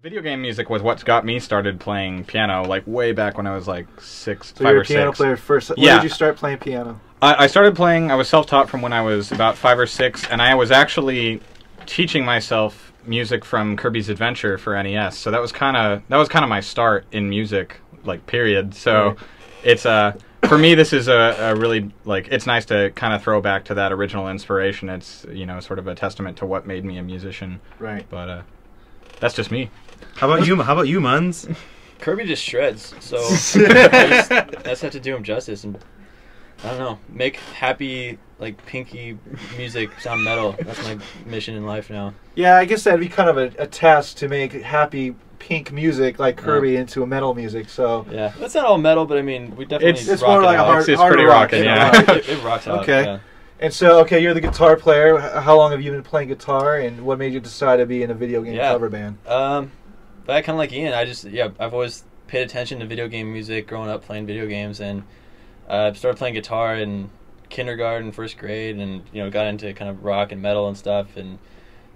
Video game music was what's got me started playing piano, like way back when I was like So 5 you're or a piano 6. player first. When Yeah. did you start playing piano? I started playing. I was self-taught from when I was about 5 or 6, and I was actually teaching myself music from Kirby's Adventure for NES. So that was kind of my start in music, like period. So Right. it's for me, this is a really, like, it's nice to kind of throw back to that original inspiration. It's, you know, sort of a testament to what made me a musician. Right. But that's just me. How about you, Muns? Kirby just shreds, so I just have to do him justice and, I don't know, make happy, like, pinky music sound metal. That's my mission in life now. Yeah, I guess that'd be kind of a task to make happy pink music like Kirby into a metal music. So Yeah, that's not all metal, but I mean, we definitely it's rock more it like a out. hard, It's harder pretty rock, rocking, you know? yeah. It rocks out. Okay. Yeah. And so, okay, you're the guitar player. How long have you been playing guitar, and what made you decide to be in a video game cover band? But I kind of like Ian. I've always paid attention to video game music growing up playing video games, and I started playing guitar in kindergarten, first grade, and got into kind of rock and metal and stuff, and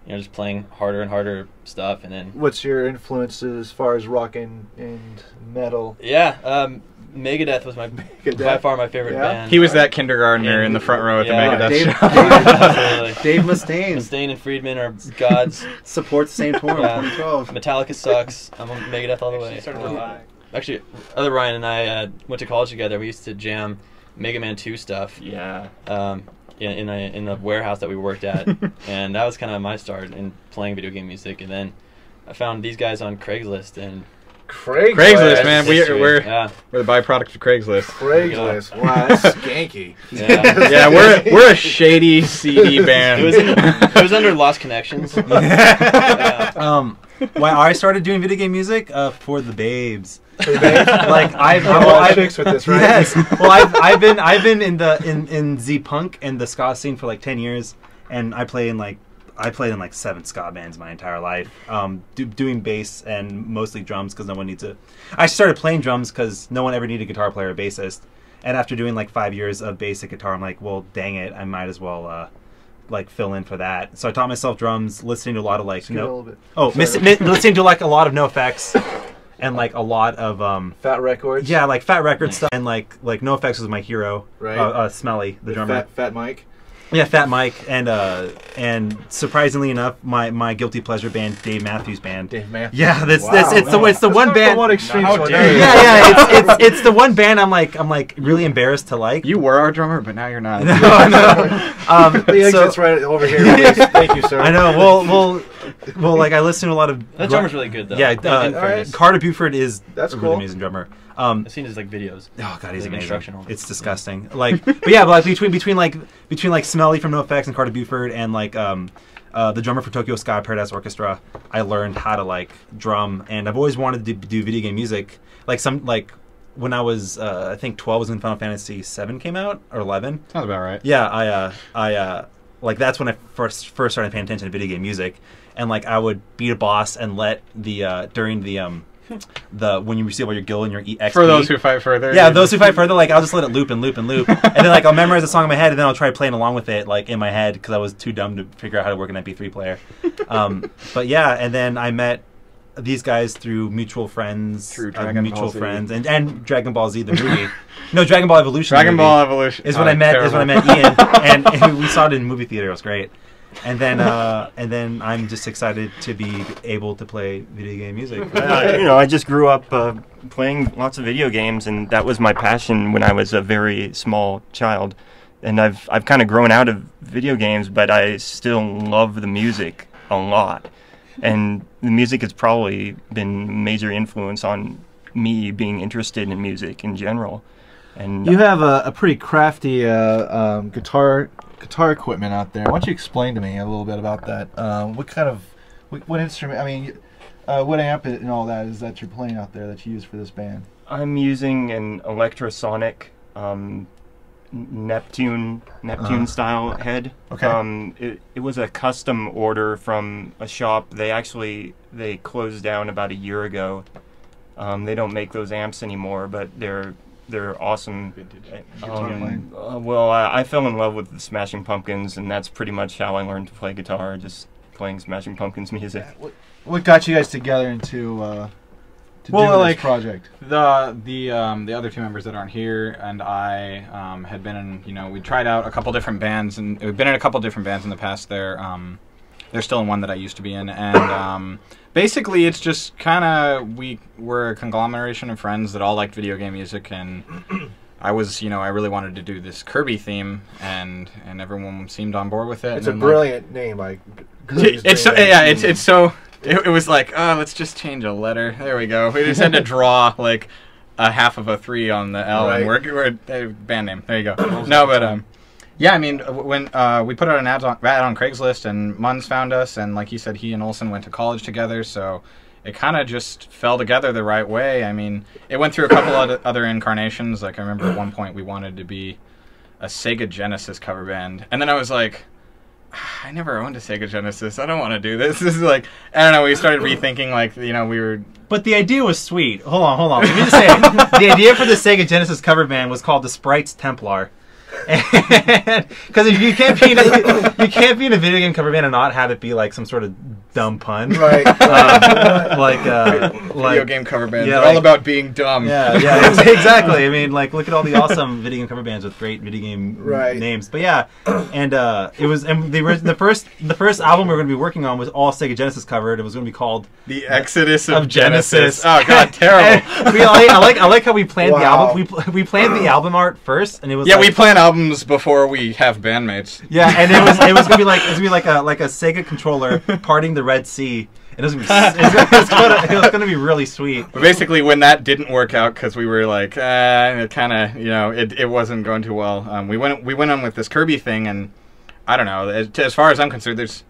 just playing harder and harder stuff, and then What's your influences as far as rock and metal? Megadeth was by Megadeth? far my favorite band. He was that kindergartner in the front row at the Megadeth Dave, show. Absolutely. Dave Mustaine Mustaine and Friedman are gods. supports the same tour in Yeah. 2012. Metallica sucks. I'm on Megadeth all the way. Actually, other Ryan and I went to college together. We used to jam Mega Man 2 stuff. Yeah. In the warehouse that we worked at, and that was kind of my start in playing video game music. And then I found these guys on Craigslist, and Craigslist, man. history. We're Yeah. the byproduct of Craigslist. Craigslist. Wow, that's skanky. Yeah. Yeah, we're a shady, seedy band. It was under Lost Connections. Yeah. Why I started doing video game music for the babes. Like I've chicks with this, right? Yes. Well, I've been in Z punk and the ska scene for like 10 years, and I played in like 7 ska bands my entire life, doing bass and mostly drums because no one needs it. I started playing drums because no one ever needed a guitar player or bassist, and after doing like 5 years of basic guitar, I'm like, well, dang it, I might as well like fill in for that. So I taught myself drums, listening to a lot of like listening to like a lot of No Effects and like a lot of Fat Records. yeah, like Fat Record stuff, and like No Effects was my hero. Right. Smelly, the drummer. Fat Mike. Yeah, Fat Mike, and surprisingly enough, my guilty pleasure band, Dave Matthews Band. Dave Matthews. Yeah, it's the That's one not band. The one extreme How one. dare you. Yeah, it's the one band I'm like really embarrassed to like. You were our drummer, but now you're not. No. The exit's right over here. Please. Thank you, sir. I know. Well, like I listen to a lot of. That drummer's really good, though. Yeah, in fairness. Carter Buford is That's a cool. really amazing drummer. I've seen his like videos. Oh god, he's like amazing. instructional. It's disgusting. Like, but like between like Smelly from No Effects and Carter Buford and like the drummer for Tokyo Sky Paradise Orchestra, I learned how to like drum, and I've always wanted to do video game music. Like when I was I think 12 was when Final Fantasy 7 came out, or 11. Sounds about right. Yeah, I like that's when I first started paying attention to video game music, and like I would beat a boss and let the during the when you receive all your guild and your XP. For those who fight further. Yeah, those who fight further, like I'll just let it loop and loop and loop, and then like I'll memorize the song in my head, and then I'll try playing along with it like in my head because I was too dumb to figure out how to work an MP3 player. But yeah, and then I met these guys through mutual friends, Through Dragon Ball Z. friends, and Dragon Ball Z the movie. No, Dragon Ball Evolution. Dragon movie Ball Evolution is when I met Ian, and we saw it in movie theater. It was great. And then I'm just excited to be able to play video game music. I just grew up playing lots of video games, and that was my passion when I was a very small child. And I've kind of grown out of video games, but I still love the music a lot. And the music has probably been a major influence on me being interested in music in general. And You have a pretty crafty guitar equipment out there. Why don't you explain to me a little bit about that? What instrument? I mean, what amp and all that is that you're playing out there that you use for this band? I'm using an electrosonic Neptune style head. Okay. It was a custom order from a shop. They closed down about a year ago. They don't make those amps anymore, but they're awesome. Well, I fell in love with the Smashing Pumpkins, and that's pretty much how I learned to play guitar, just playing Smashing Pumpkins music. what got you guys together into to do this project? The other two members that aren't here and I had been in, we tried out a couple different bands, and we've been in a couple different bands in the past. They're still in one that I used to be in, and basically it's just kind of, we were a conglomeration of friends that all liked video game music, and I was, I really wanted to do this Kirby theme, and everyone seemed on board with it. It's a brilliant name. It was like, oh, let's just change a letter. There we go. We just had to draw like a half of a 3 on the L, and we're band name. There you go. No, but yeah, I mean, when we put out an ad on Craigslist, and Munz found us, and like he said, he and Olsen went to college together, so it kind of just fell together the right way. I mean, it went through a couple of other incarnations. Like, I remember at one point we wanted to be a Sega Genesis cover band, and then I was like, I never owned a Sega Genesis. I don't want to do this. This is like, I don't know. We started rethinking, like, we were. But the idea was sweet. Hold on. Let me just say, the idea for the Sega Genesis cover band was called the Sprites Templar. Because you can't be in a video game cover band and not have it be like some sort of dumb pun, right? Video game cover bands. Yeah, they're all about being dumb. Yeah, exactly. I mean, like, look at all the awesome video game cover bands with great video game names. But yeah, and it was, and the first album we were going to be working on was all Sega Genesis covered. It was going to be called The Exodus of Genesis. Oh God, terrible. I like how we planned the album. We planned the album art first, and it was we plan albums before we have bandmates. Yeah, and it was gonna be like a Sega controller parting the Red Sea. It was gonna be really sweet. But basically, when that didn't work out, because we were like, it kind of, it wasn't going too well. We went on with this Kirby thing, and I don't know. As far as I'm concerned, there's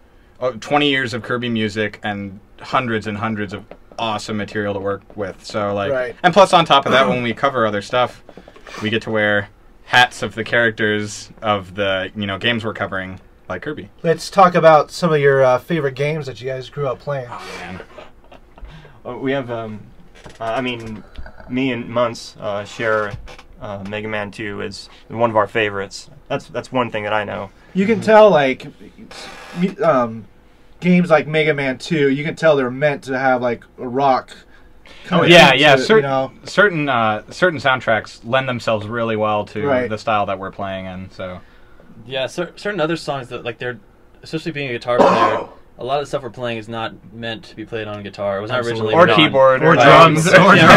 20 years of Kirby music and hundreds and hundreds of awesome material to work with. So and plus on top of that, when we cover other stuff, we get to wear hats of the characters of the games we're covering, like Kirby. Let's talk about some of your favorite games that you guys grew up playing. Oh man, we have I mean, me and Munz share Mega Man 2 is one of our favorites. That's one thing that I know. You can tell, like, games like Mega Man 2, you can tell they're meant to have like a rock. Certain soundtracks lend themselves really well to the style that we're playing in. So, yeah, certain other songs that, like, they're, especially being a guitar player, a lot of the stuff we're playing is not meant to be played on guitar. It was not originally or keyboard or drums stuff, really.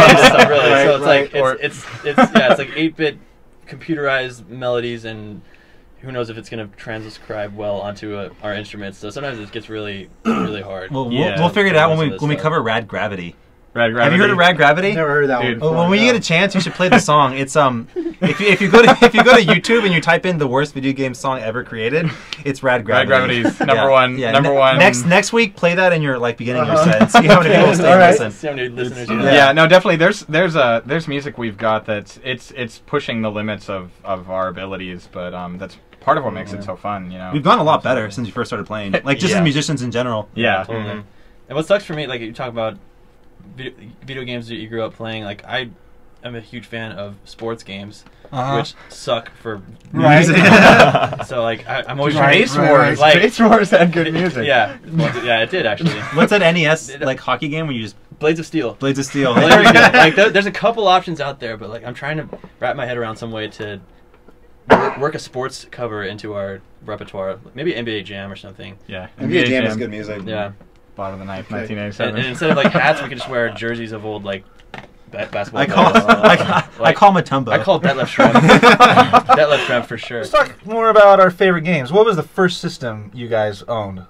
So it's like it's 8-bit computerized melodies, and who knows if it's going to transcribe well onto our instruments. So sometimes it gets really hard. Well, we'll figure it out when we cover Rad Gravity. Rad Gravity. Have you heard of Rad Gravity? Never heard that one. Well, when you get a chance, you should play the song. It's if you go to YouTube and you type in the worst video game song ever created, it's Rad Gravity. Rad Gravity's number one. Yeah. Number one. Next week, play that in your beginning of your set and see how many people stay and listen. See how many listeners you have. Yeah, no, definitely. There's music we've got that's it's pushing the limits of our abilities, but that's part of what makes it so fun. We've gotten a lot better since you first started playing. Like just as musicians in general. Yeah. Totally. And what sucks for me, like you talk about video games that you grew up playing, like I am a huge fan of sports games, which suck for music. So like I'm always Space Wars. Like, Space Wars had good music. Yeah, it did actually. What's that NES like hockey game when you just Blades of Steel? Blades of Steel. Like there's a couple options out there, but like I'm trying to wrap my head around some way to work a sports cover into our repertoire. Maybe NBA Jam or something. Yeah, NBA Jam is good music. Yeah. Bottom of the ninth, 1987. And instead of like hats, we could just wear jerseys of old like basketball. I call Matumbo. I call it Detlef Schrempf. Detlef Schrempf for sure. Let's talk more about our favorite games. What was the first system you guys owned?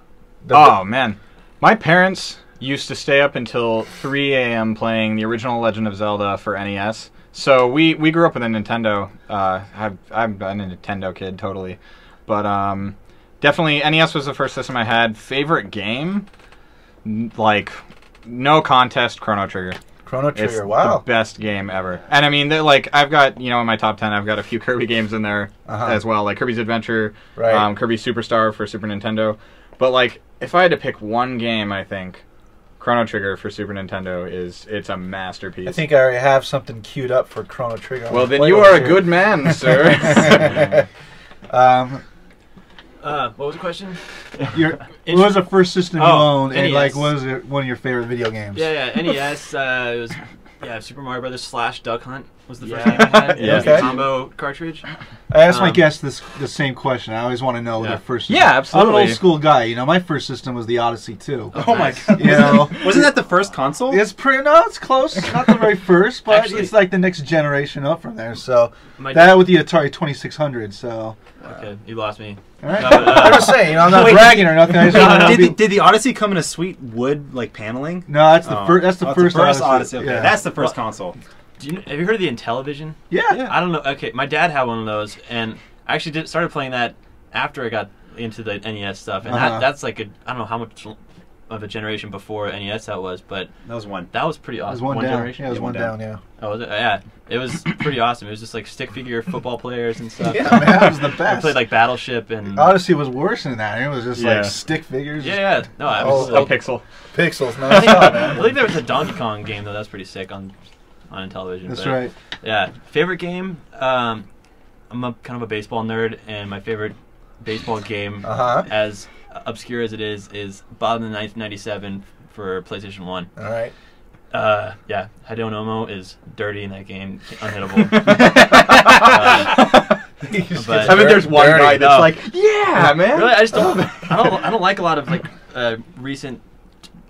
Man, my parents used to stay up until 3 a.m. playing the original Legend of Zelda for NES. So we grew up with a Nintendo. I'm a Nintendo kid totally, but definitely NES was the first system I had. Favorite game? Like, no contest, Chrono Trigger. Chrono Trigger, it's wow. the best game ever. And I mean, like, I've got, in my top 10, I've got a few Kirby games in there as well, like Kirby's Adventure, Kirby Super Star for Super Nintendo. But, like, if I had to pick one game, I think Chrono Trigger for Super Nintendo it's a masterpiece. I think I already have something queued up for Chrono Trigger. Well, then you are a good man, sir. What was the question? What was the first system you owned, and like, NES. what was it, one of your favorite video games? Yeah, NES. It was Super Mario Brothers / Duck Hunt was the first game I had. Yeah. It was the combo cartridge. I asked my guests the same question. I always want to know their first system. Yeah, absolutely. I'm an old school guy. You know, my first system was the Odyssey 2. Oh my god. You know, Wasn't that the first console? it's pretty. No, it's close. It's not the very first, but Actually- it's like the next generation up from there. So My that with the Atari 2600. So Okay, you lost me. all right. No, but, I'm just saying. You know, I'm not Wait, bragging or nothing. I just wanna know Did the Odyssey come in a sweet wood like paneling? no, that's the first. That's the Oh, first it's Odyssey. Okay, Yeah. that's the first console. have you heard of the Intellivision? yeah. I don't know. Okay, my dad had one of those, and I actually started playing that after I got into the NES stuff, and that's like I don't know how much of a generation before NES that was, but That was one. that was pretty It was awesome. one down. generation. Yeah, it was Yeah, one one down. down. Yeah. Oh, was it? Yeah, it was pretty awesome. It was just like stick figure football players and stuff. Yeah, man, that was the I best. played like Battleship and Odyssey was worse than that. It was just Yeah. like stick figures. yeah. No, I Oh, was A pixel. Pixels. No, I that's not bad. believe there was a Donkey Kong game though. That's pretty sick on television. That's but, right. Yeah, favorite game. I'm kind of a baseball nerd, and my favorite baseball game, as obscure as it is Bottom of the Ninth '97 for PlayStation 1. All right. Yeah, Hideo Nomo is dirty in that game, unhittable. But I mean, there's one Dirty. guy that's No. like, yeah, man. really, I just don't. I don't like a lot of like recent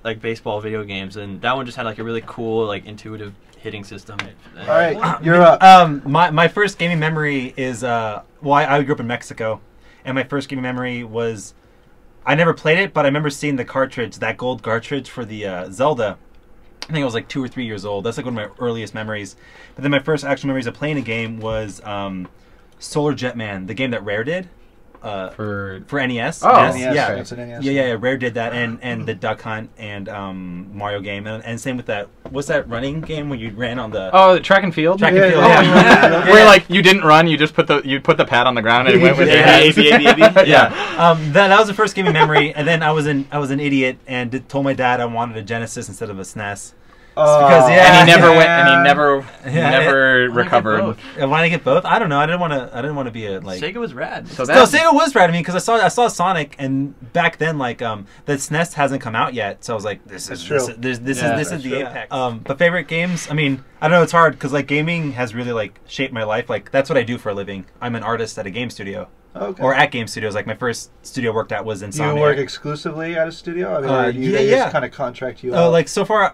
like baseball video games, and that one just had like a really cool like intuitive hitting system. All right, you're up. My first gaming memory is I grew up in Mexico, and my first gaming memory was I never played it, but I remember seeing the cartridge, that gold cartridge for the Zelda. I think I was like 2 or 3 years old. That's like one of my earliest memories. But then my first actual memories of playing a game was Solar Jetman, the game that Rare did. For NES. Oh, Yes, NES, yeah. it's an NES. Yeah. Rare did that, and the Duck Hunt and Mario game, and same with that. What's that running game where you ran on the the track and field. track and Yeah, field? yeah. Where like you didn't run, you just put the pad on the ground and it went with your hands. Yeah. That was the first gaming memory, and then I was an idiot and told my dad I wanted a Genesis instead of a SNES. Because And he never went. Yeah. And he never Why not get recovered. both? I want to get both. I don't know. I didn't want to be a like. Sega was rad. So No, that Sega was rad to me because I saw Sonic, and back then like the SNES hasn't come out yet, so I was like, this is true. this That's is the true. apex. But favorite games, I mean, I don't know, it's hard because like gaming has really like shaped my life. Like that's what I do for a living. I'm an artist at a game studio. Okay. Or at game studios. Like my first studio I worked at was Do Insomniac. you work exclusively at a studio? I mean, or do you yeah, they yeah. just kind of contract you out? Like so far,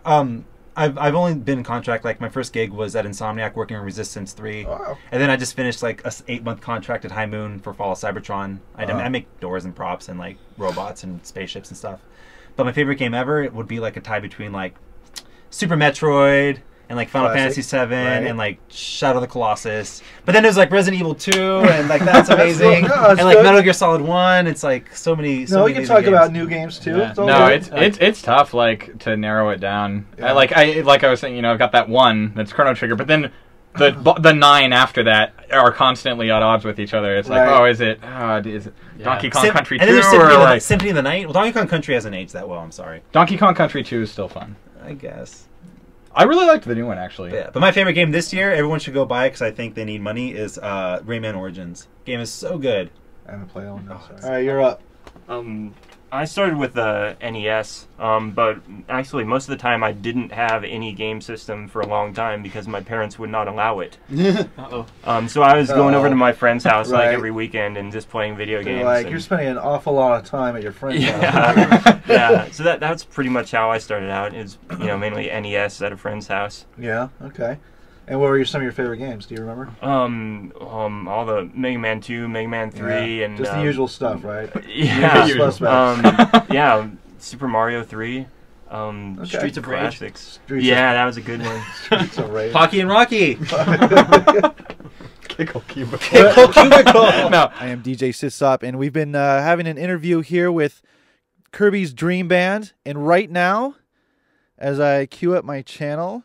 I've only been in contract. Like my first gig was at Insomniac working on Resistance 3, Wow. and then I just finished like a 8-month contract at High Moon for Fall of Cybertron. I make doors and props and like robots and spaceships and stuff. But my favorite game ever, it would be like a tie between like Super Metroid and like Final Classic. Fantasy VII Right. and like Shadow of the Colossus. But then there's like Resident Evil 2 and like that's amazing. No, that's and like good. Metal Gear Solid 1. It's like so many. No, we can talk amazing about games. new games too. Yeah. It's all No, good. it's tough like to narrow it down. Yeah. I was saying, I've got that one that's Chrono Trigger, but then the 9 after that are constantly at odds with each other. It's like, Right. is it Donkey Kong Country 2 and then there's or like Symphony of the Night. Well, Donkey Kong Country hasn't aged that well. I'm sorry. Donkey Kong Country 2 is still fun. I guess. I really liked the new one actually. But my favorite game this year, everyone should go buy because I think they need money, is Rayman Origins. Game is so good. I haven't played on that. All right, you're up. I started with the NES, but actually most of the time I didn't have any game system for a long time because my parents would not allow it. Uh-oh. So I was going over to my friend's house Right. like every weekend and just playing video They're games. like, and- you're spending an awful lot of time at your friend's house. yeah, yeah. So that's pretty much how I started out. Is mainly NES at a friend's house. Yeah, okay. And what were some of your favorite games? Do you remember? All the Mega Man 2, Mega Man 3, Yeah. and just the usual stuff, right? Yeah, Usual suspects. yeah, Super Mario 3. Streets of Rage. Classics. Streets Yeah, that was a good one. Streets of Rage. Pocky and Rocky. Kickle Cubicle. Kickle Cubicle. No. I am DJ Sissop, and we've been having an interview here with Kirby's Dream Band. And right now, as I queue up my channel,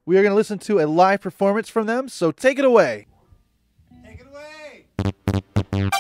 we are going to listen to a live performance from them. So take it away. Take it away.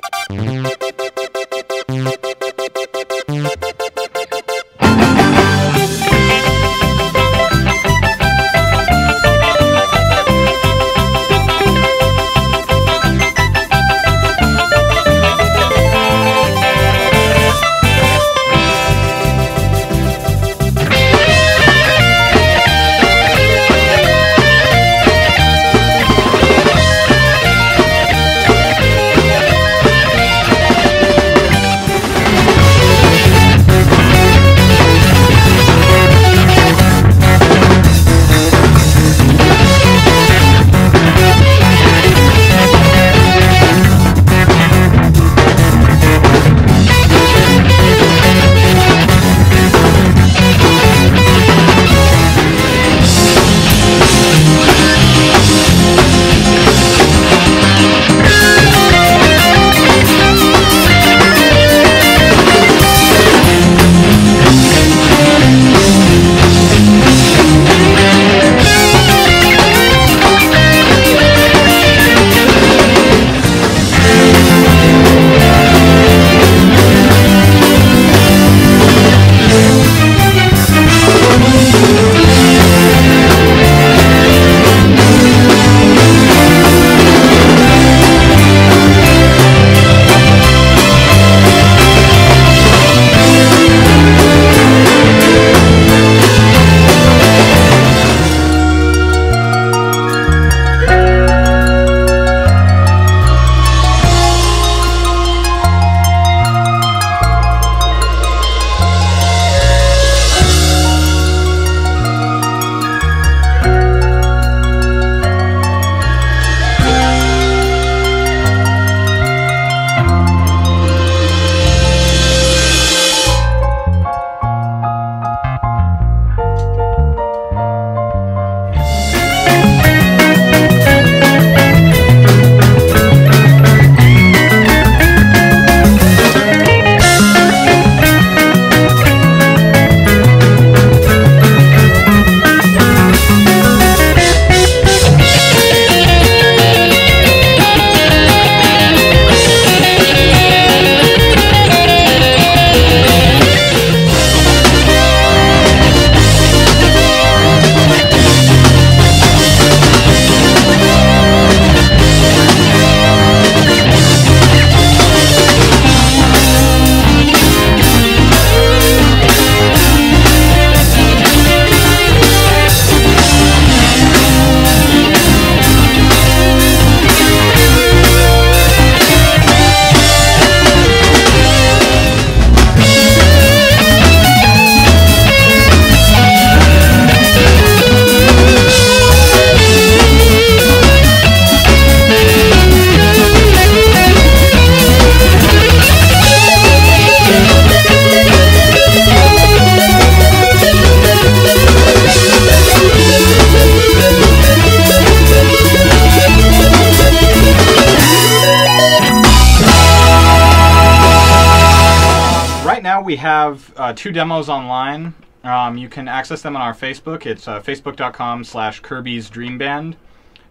we have 2 demos online. You can access them on our Facebook. It's facebook.com/Kirby's Dream Band.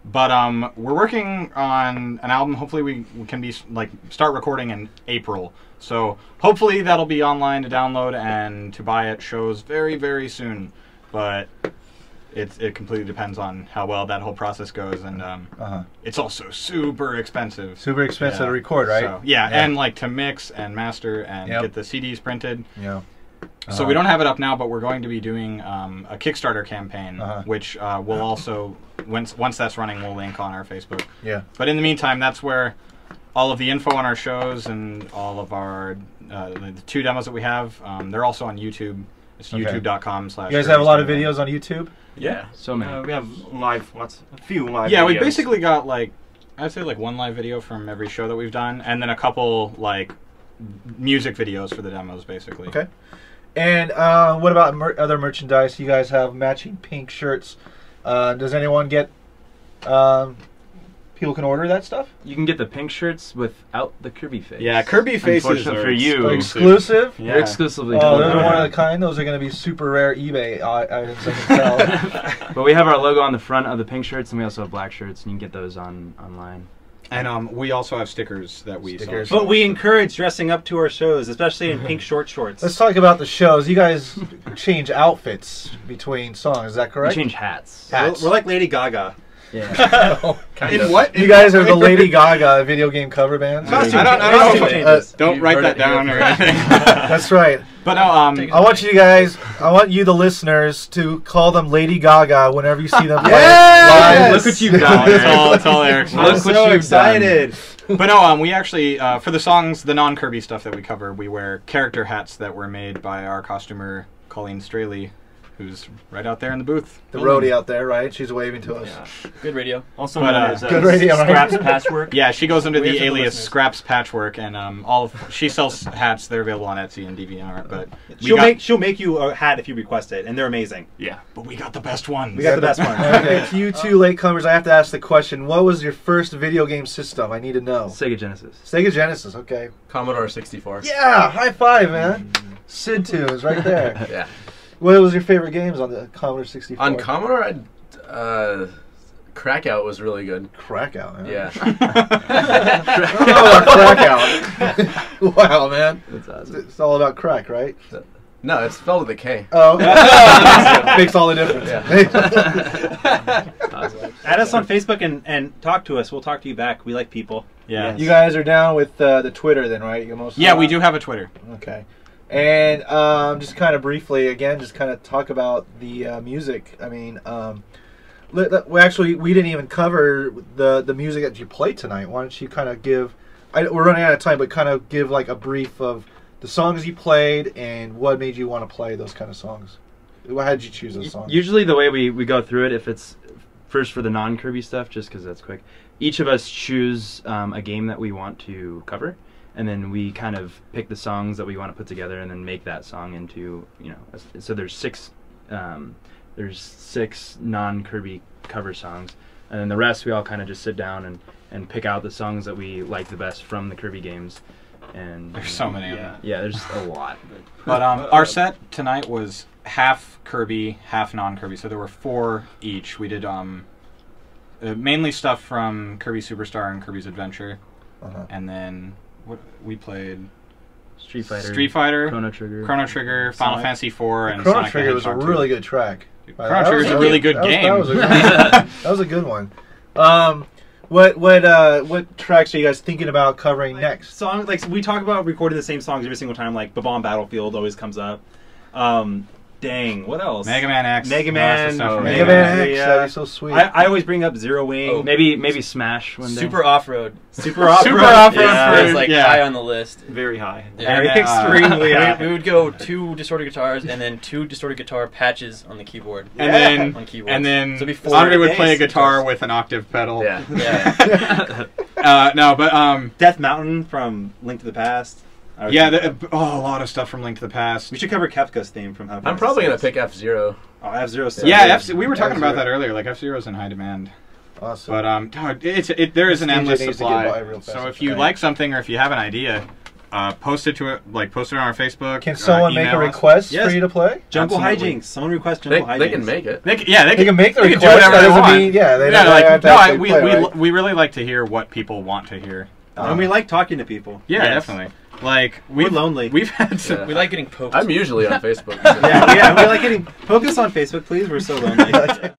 But we're working on an album. Hopefully we can be start recording in April. So hopefully that'll be online to download and to buy at shows very, very soon. But it completely depends on how well that whole process goes, and it's also super expensive. Super expensive to record, right? So, and to mix and master and get the CDs printed. Yeah. So we don't have it up now, but we're going to be doing a Kickstarter campaign, which will also, once that's running, we'll link on our Facebook. Yeah. But in the meantime, that's where all of the info on our shows and all of our the 2 demos that we have, they're also on YouTube. It's youtube.com/. You guys have a lot of videos on YouTube? Yeah, so many. We have a few live. Yeah, videos. we basically got I'd say 1 live video from every show that we've done, and then a couple music videos for the demos, basically. Okay. And what about other merchandise? You guys have matching pink shirts. Does anyone get? People can order that stuff? You can get the pink shirts without the Kirby face. Yeah, Kirby faces are for you. Exclusive? Yeah. They're exclusively. Oh, they're one of a kind. Those are going to be super rare eBay items, I can tell. But we have our logo on the front of the pink shirts, and we also have black shirts, and you can get those online. And we also have stickers that we sell. But we encourage dressing up to our shows, especially in pink short shorts. Let's talk about the shows. You guys change outfits between songs, is that correct? We change hats. Hats. We're like Lady Gaga. Yeah. In what? You guys are the Lady Gaga video game cover band? I don't know. Don't write that down or anything. That's right. But no, I want you, the listeners, to call them Lady Gaga whenever you see them play live. Look what you've done. It's all Eric's. I'm so excited. But no, we actually, for the songs, the non-Kirby stuff that we cover, we wear character hats that were made by our costumer, Colleen Straley, who's right out there in the booth. The roadie out there, right? She's waving to us. Yeah. Good radio. Also known as good radio, Scraps Patchwork. Yeah, she goes under the alias Scraps Patchwork, and she sells hats. They're available on Etsy and DeviantArt. But she'll make you a hat if you request it, and they're amazing. Yeah, but we got the best one. We got the best one. Okay, to you 2 latecomers, I have to ask the question: what was your first video game system? I need to know. Sega Genesis. Sega Genesis. Okay. Commodore 64. Yeah, high five, man. Sid tunes right there. Yeah. What was your favorite games on the Commodore 64? On Commodore, Crackout was really good. Crackout, man. Yeah. Crackout. Wow, man. That's awesome. It's all about crack, right? No, it's spelled with a K. Oh. Makes all the difference. Yeah. Awesome. Add us on Facebook and talk to us. We'll talk to you back. We like people. Yeah. Yes. You guys are down with the Twitter then, right? Yeah, we do have a Twitter. Okay. And just kind of briefly, again, just kind of talk about the music. I mean, we didn't even cover the music that you played tonight. Why don't you kind of give, we're running out of time, but kind of give a brief of the songs you played and what made you want to play those kind of songs. How did you choose those songs? Usually the way we go through it, if it's first for the non-Kirby stuff, just because that's quick, each of us choose a game that we want to cover. And then we kind of pick the songs that we want to put together, and then make that song into, so there's six non-Kirby cover songs, and then the rest we all kind of just sit down and pick out the songs that we like the best from the Kirby games. And there's so many of them. Yeah, there's a lot. But our set tonight was half Kirby, half non-Kirby, so there were 4 each. We did mainly stuff from Kirby Super Star and Kirby's Adventure, and then we played Street Fighter, Chrono Trigger, Final Fantasy IV, and Chrono Sonic Trigger the was a Hedgehog really good track. Chrono Trigger is a really good game. That was a good one. What tracks are you guys thinking about covering next? Songs we talk about recording the same songs every single time. Like Babon Battlefield always comes up. Dang, what else? Mega Man X. Mega Man X. That'd be so sweet. I always bring up Zero Wing. Oh. Maybe Smash one day. Super Off-Road. Super Off-Road. It's high on the list. Very high. Yeah. Extremely high. We would go 2 distorted guitars and then 2 distorted guitar patches on the keyboard. And on keyboards. And then so before Andre would play a guitar with an octave pedal. Yeah. No, but Death Mountain from Link to the Past. a lot of stuff from Link to the Past. We should cover Kefka's theme from How. I'm probably gonna pick F-Zero. Oh, F-Zero. Yeah, we were talking about that earlier. Like F-Zero's in high demand. Awesome. But there is an endless needs to get supply. by real fast. So if you like something or if you have an idea, post it on our Facebook. Can someone make a email us. request Yes. for you to play? Jungle Absolutely. hijinks. Someone request They, jungle hijinks. they can make it. They can make the They can request. request. That They doesn't want. mean they don't like, have to no, actually play, right? we really like to hear what people want to hear. And we like talking to people. Yeah, Yes. definitely. Like We're lonely. We've had some. Yeah. We like getting poked. I'm usually on Facebook. Yeah, we like getting. Poke us on Facebook, please. We're so lonely.